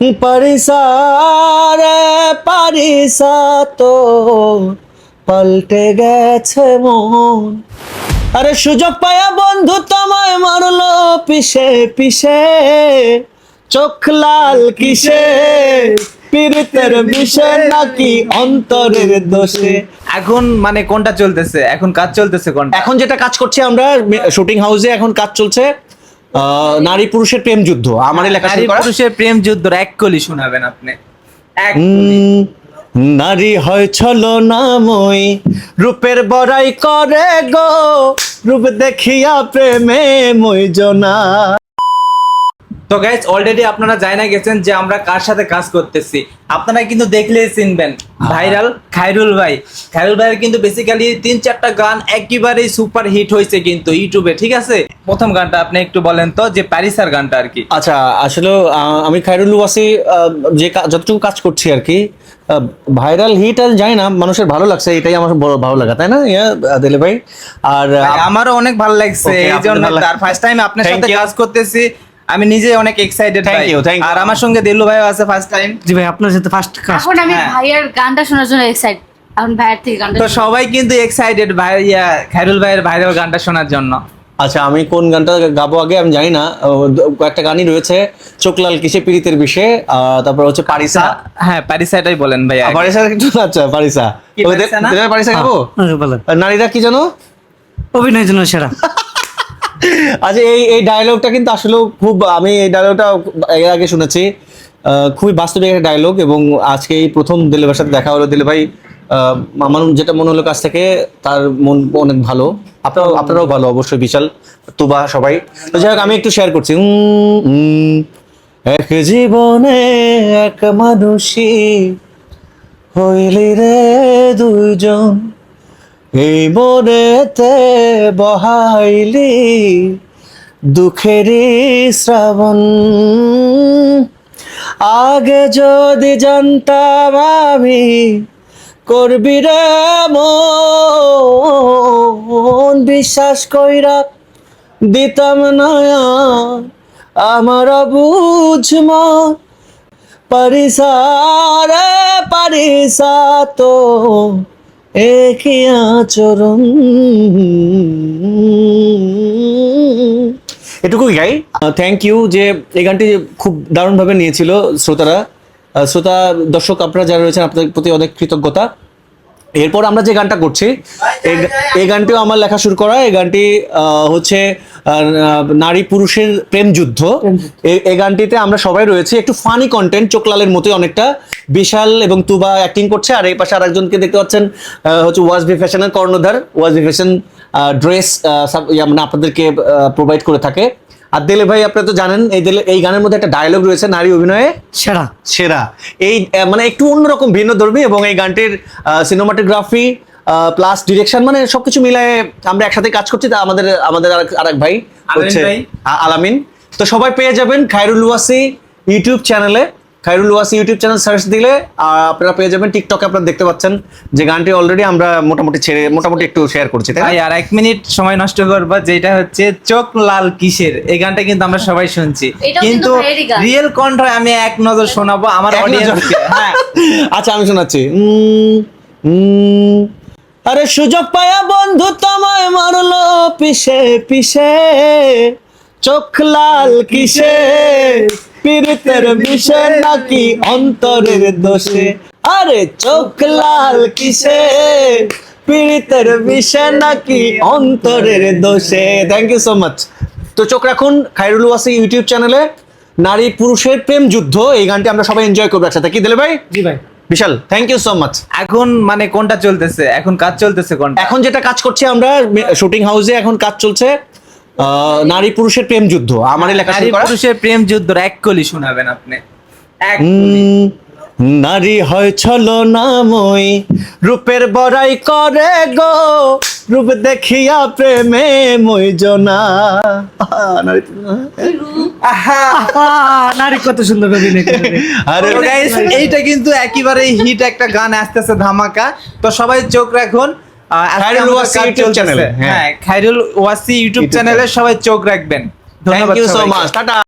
পারিসা রে পারিসা তো পাল্টে গেছে মন। আরে সুযোগ পায়া বন্ধু তোমায় মারলো পিছে পিছে, চোখ লাল কিসে, পীড়িতের বিষে নাকি অন্তরের দোষে। এখন মানে কোনটা চলতেছে, এখন কাজ চলতেছে কোনটা? এখন যেটা কাজ করছি আমরা শুটিং হাউসে, এখন কাজ চলছে নারী পুরুষের প্রেম যুদ্ধ। আমারই লেখা নারী পুরুষের প্রেম যুদ্ধ এক কলি শোনাবেন আপনি। এক কলি। নারী হয় ছলনাময়ী, রূপের বড়াই করে গো, রূপ দেখিয়া প্রেমে মইজনা। তো গাইস অলরেডি আপনারা জানা গেছেন যে আমরা কার সাথে কাজ করতেছি। আপনারা কিন্তু দেখলেই চিনবেন, ভাইরাল খায়রুল ভাই। খায়রুল ভাইয়ের কিন্তু বেসিক্যালি ৩-৪টা গান একেবারেই সুপার হিট হয়েছে কিন্তু ইউটিউবে, ঠিক আছে? প্রথম গানটা আপনি একটু বলেন তো, যে প্যারিসার গানটা আর কি। আচ্ছা, আসলে আমি খায়রুল ওয়াসি যে যতটুকু কাজ করছি আর কি, ভাইরাল হিট আর জানি না, মানুষের ভালো লাগছে, এটাই আমার বড় ভালো লাগা, তাই না দিলে ভাই? আর আমারও অনেক ভালো লাগছে, Okay, এই জন্য আপনাদের ভালো তার ফার্স্ট টাইম আপনার Thank সাথে you. কাজ করতেছি, আমি নিজে অনেক excited. Thank you, thank you. আর আমার সঙ্গে দিল্লু ভাইও আছে ফার্স্ট টাইম। জি ভাই, আপনার সাথে ফার্স্ট কাজ। এখন আমি হ্যাঁ। ভাইয়ার গানটা শোনার জন্য এক্সাইটেড। এখন ভাইয়ার থেকে গানটা তো সবাই কিন্তু এক্সাইটেড ভাইয়া খায়রুল ভাইয়ের ভাইরাল গানটা শোনার জন্য। আচ্ছা, আমি কোন গানটা গাবো আগে আমি জানি না, কয়েকটা গানই রয়েছে। চোখ লাল কিসে পীড়িতের বিষে, তারপর হচ্ছে পারিসা। হ্যাঁ প্যারিসাটাই বলেন ভাইয়া। পারিসা একটু, আচ্ছা পারিসা, কি পারিসা না? পারিসা গাবো। বলেন। আর নারীরা কি জানো, অভিনয়ের জন্য সেরা। আচ্ছা এই ডায়লগটা কিন্তু আসলে খুব, আমি এই ডায়লগটা এর আগে শুনেছি, খুবই বাস্তবিক একটা ডায়লগ, এবং আজকে এই প্রথম দিলে ভাইয়ের সাথে দেখা হলো। দিলে ভাই আমার যেটা মনে হলো কাছ থেকে, তার মন অনেক ভালো, আপনারাও ভালো অবশ্যই, বিশাল তুবা সবাই। তো যাই হোক, আমি একটু শেয়ার করছি। এক জীবনে এক মানুষই হইলি রে দুইজন, এই মনেতে বহাইলি দুঃখেরই শ্রাবণ। আগে যদি জানতাম আমি করবি রে মন, বিশ্বাস কইরা দিতাম না আমার বুঝম। পারিসা রে পারিসা তো একই আচরণ। এটুকু গাই। থ্যাংক ইউ যে এই গানটি খুব দারুণভাবে নিয়েছিল শ্রোতা দর্শক আপনারা যারা রয়েছেন, আপনাদের প্রতি অনেক কৃতজ্ঞতা। এরপর আমরা যে গানটা করছি, এই গানটিও আমার লেখা শুরু করা। এই গানটি হচ্ছে নারী পুরুষের প্রেম যুদ্ধ। এই গানটিতে আমরা সবাই রয়েছে, একটু ফানি কন্টেন্ট, চোখলালের মতোই অনেকটা। বিশাল এবং তুবা অ্যাক্টিং করছে, আর এই পাশে আরেকজনকে দেখতে পাচ্ছেন, হচ্ছে ওয়াজবি ফ্যাশনের কর্ণধার। ওয়াজবি ফ্যাশন ড্রেস মানে আপনাদেরকে প্রোভাইড করে থাকে। আর দিলে ভাই, আপনারা তো জানেন এই গানের মধ্যে একটা ডায়লগ রয়েছে, নারী অভিনয়ে সেরা। সেরা। এই মানে একটু অন্যরকম ভিন্ন ধর্মী, এবং এই গানটির সিনেমাটোগ্রাফি প্লাস ডিরেকশন, মানে সবকিছু মিলায়ে আমরা একসাথে কাজ করছি। তা আমাদের আরেক ভাই হচ্ছে আলামিন। তো সবাই পেয়ে যাবেন খায়রুল ওয়াসি ইউটিউব চ্যানেলে। Khairul Wasi YouTube channel search দিলে আপনারা পেয়ে যাবেন। টিকটকে আপনারা দেখতে পাচ্ছেন যে গানটি অলরেডি আমরা মোটামুটি একটু শেয়ার করছি, তাই না? আর 1 মিনিট সময় নষ্ট করবা, যেটা হচ্ছে চোখ লাল কিসের। এই গানটা কিন্তু আমরা সবাই শুনছি, এটাও কিন্তু কিন্তু ভাইয়েরই গান। রিয়েল কণ্ঠ আমি এক নজর শোনাবো আমার এক নজর। অডিয়েন্সকে। হ্যাঁ আচ্ছা, আমি শোনাচ্ছি। আরে সুযোগ পায়া বন্ধু তোমায় মারলো পিছে পিছে, চোখ লাল কিসে, পীড়িতের বিষে নাকি অন্তরের দোষে। আরে চোখ লাল কিসে, পীড়িতের বিষে নাকি অন্তরের দোষে। Thank you so much. তো চোখ রাখুন খায়রুল ওয়াসি ইউটিউব চ্যানেলে, নারী পুরুষের প্রেম যুদ্ধ। এই গানটি আমরা সবাই এনজয় করবো একসাথে, কি দিলে ভাই? জি ভাই। বিশাল থ্যাংক ইউ সো মাচ। এখন মানে কোনটা চলতেছে, এখন কাজ চলতেছে কোনটা? এখন যেটা কাজ করছি আমরা শুটিং হাউসে, এখন কাজ চলছে নারী পুরুষের প্রেম যুদ্ধ। আমারই লেখা নারী পুরুষের প্রেম যুদ্ধ এক কলি শোনাবেন আপনি। এক কলি। নারী হয় ছলনাময়ী, রূপের বড়াই করে গো, রূপ দেখিয়া প্রেমে মইজনা। নারী কত সুন্দর অভিনয় করে। আরে তো guys, এইটা কিন্তু একেবারে হিট একটা গান আসতেছে, ধামাকা। তো সবাই চোখ রাখুন আজকে খায়রুল আমাদের ওয়াসি কাজ ইউটিউব চলতেছে। চ্যানেলে। হ্যাঁ খায়রুল ওয়াসি ইউটিউব চ্যানেলে সবাই চোখ রাখবেন। থ্যাংক ধন্যবাদ ইউ সো সবাইকে। Much, tata.